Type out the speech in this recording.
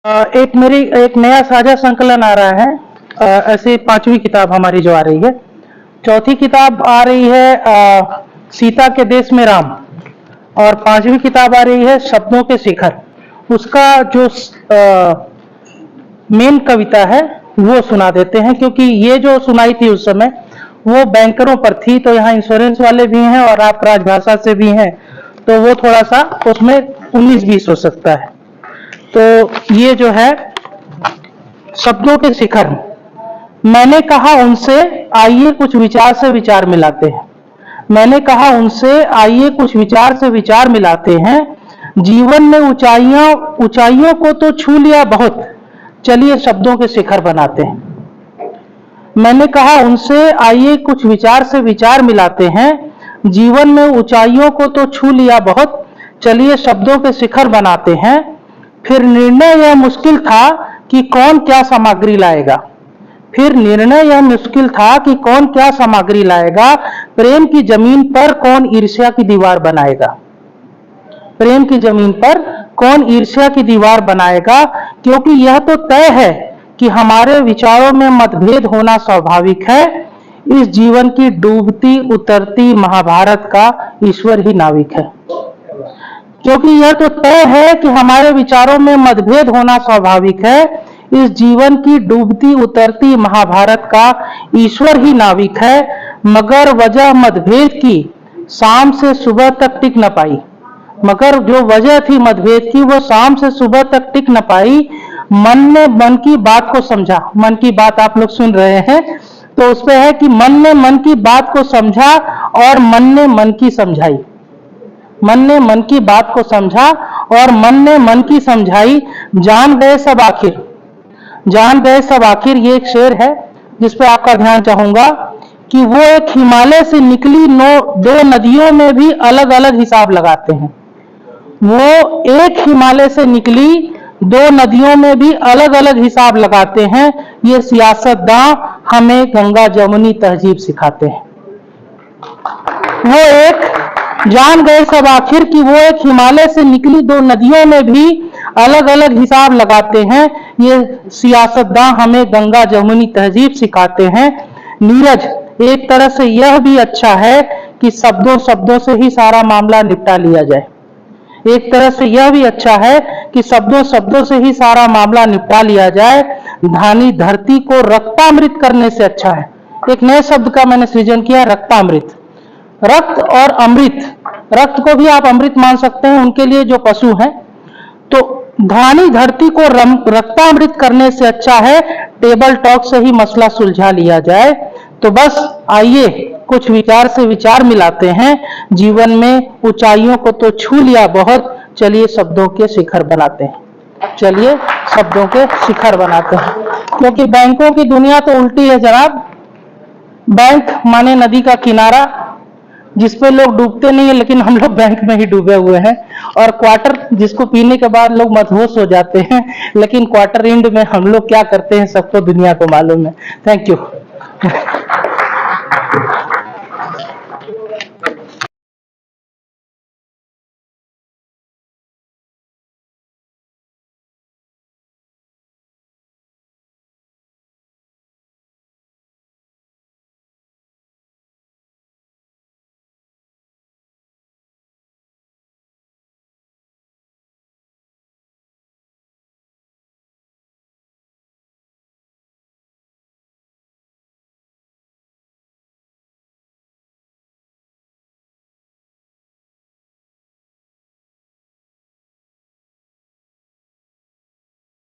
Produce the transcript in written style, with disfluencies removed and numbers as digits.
एक नया साझा संकलन आ रहा है। ऐसे 5वीं किताब हमारी जो आ रही है। चौथी किताब आ रही है सीता के देश में राम, और 5वीं किताब आ रही है शब्दों के शिखर। उसका जो मेन कविता है वो सुना देते हैं, क्योंकि ये जो सुनाई थी उस समय वो बैंकरों पर थी, तो यहाँ इंश्योरेंस वाले भी हैं और आप राजभाषा से भी हैं, तो वो थोड़ा सा उसमें 19-20 हो सकता है। तो ये जो है शब्दों के शिखर। मैंने कहा उनसे आइए कुछ विचार से विचार मिलाते हैं। मैंने कहा उनसे आइए कुछ विचार से विचार मिलाते हैं। जीवन में ऊंचाइयों को तो छू लिया बहुत, चलिए शब्दों के शिखर बनाते हैं। मैंने कहा उनसे आइए कुछ विचार से विचार मिलाते हैं। जीवन में ऊंचाइयों को तो छू लिया बहुत, चलिए शब्दों के शिखर बनाते हैं। फिर निर्णय यह मुश्किल था कि कौन क्या सामग्री लाएगा। फिर निर्णय यह मुश्किल था कि कौन क्या सामग्री लाएगा। प्रेम की जमीन पर कौन ईर्ष्या की दीवार बनाएगा। प्रेम की जमीन पर कौन ईर्ष्या की दीवार बनाएगा, क्योंकि यह तो तय है कि हमारे विचारों में मतभेद होना स्वाभाविक है। इस जीवन की डूबती उतरती महाभारत का ईश्वर ही नाविक है। क्योंकि यह तो तय है कि हमारे विचारों में मतभेद होना स्वाभाविक है। इस जीवन की डूबती उतरती महाभारत का ईश्वर ही नाविक है। मगर वजह मतभेद की शाम से सुबह तक टिक न पाई। मगर जो वजह थी मतभेद की वो शाम से सुबह तक टिक न पाई। मन ने मन की बात को समझा। मन की बात आप लोग सुन रहे हैं, तो उस पे है कि मन ने मन की बात को समझा और मन ने मन की समझाई। मन ने मन की बात को समझा और मन ने मन की समझाई। जान गए सब आखिर, जान गए सब आखिर। ये एक शेर है जिस पे आपका ध्यान चाहूंगा कि वो एक हिमालय से निकली दो नदियों में भी अलग अलग हिसाब लगाते हैं। वो एक हिमालय से निकली दो नदियों में भी अलग अलग हिसाब लगाते हैं। ये सियासतदां हमें गंगा जमुनी तहजीब सिखाते हैं। वो एक जान गए सब आखिर कि वो एक हिमालय से निकली दो नदियों में भी अलग अलग हिसाब लगाते हैं। ये सियासतदां हमें गंगा जमुनी तहजीब सिखाते हैं। नीरज, एक तरह से यह भी अच्छा है कि शब्दों से ही सारा मामला निपटा लिया जाए। एक तरह से यह भी अच्छा है कि शब्दों से ही सारा मामला निपटा लिया जाए। धानी धरती को रक्तामृत करने से अच्छा है। एक नए शब्द का मैंने सृजन किया, रक्तामृत। रक्त और अमृत, रक्त को भी आप अमृत मान सकते हैं उनके लिए जो पशु हैं। तो धानी धरती को रक्तामृत करने से अच्छा है टेबल टॉक से ही मसला सुलझा लिया जाए। तो बस आइए कुछ विचार से विचार मिलाते हैं। जीवन में ऊंचाइयों को तो छू लिया बहुत, चलिए शब्दों के शिखर बनाते हैं। चलिए शब्दों के शिखर बनाते हैं, क्योंकि बैंकों की दुनिया तो उल्टी है जनाब। बैंक माने नदी का किनारा जिसपे लोग डूबते नहीं है, लेकिन हम लोग बैंक में ही डूबे हुए हैं। और क्वार्टर जिसको पीने के बाद लोग मदहोश हो जाते हैं, लेकिन क्वार्टर एंड में हम लोग क्या करते हैं सबको दुनिया को मालूम है। Thank you.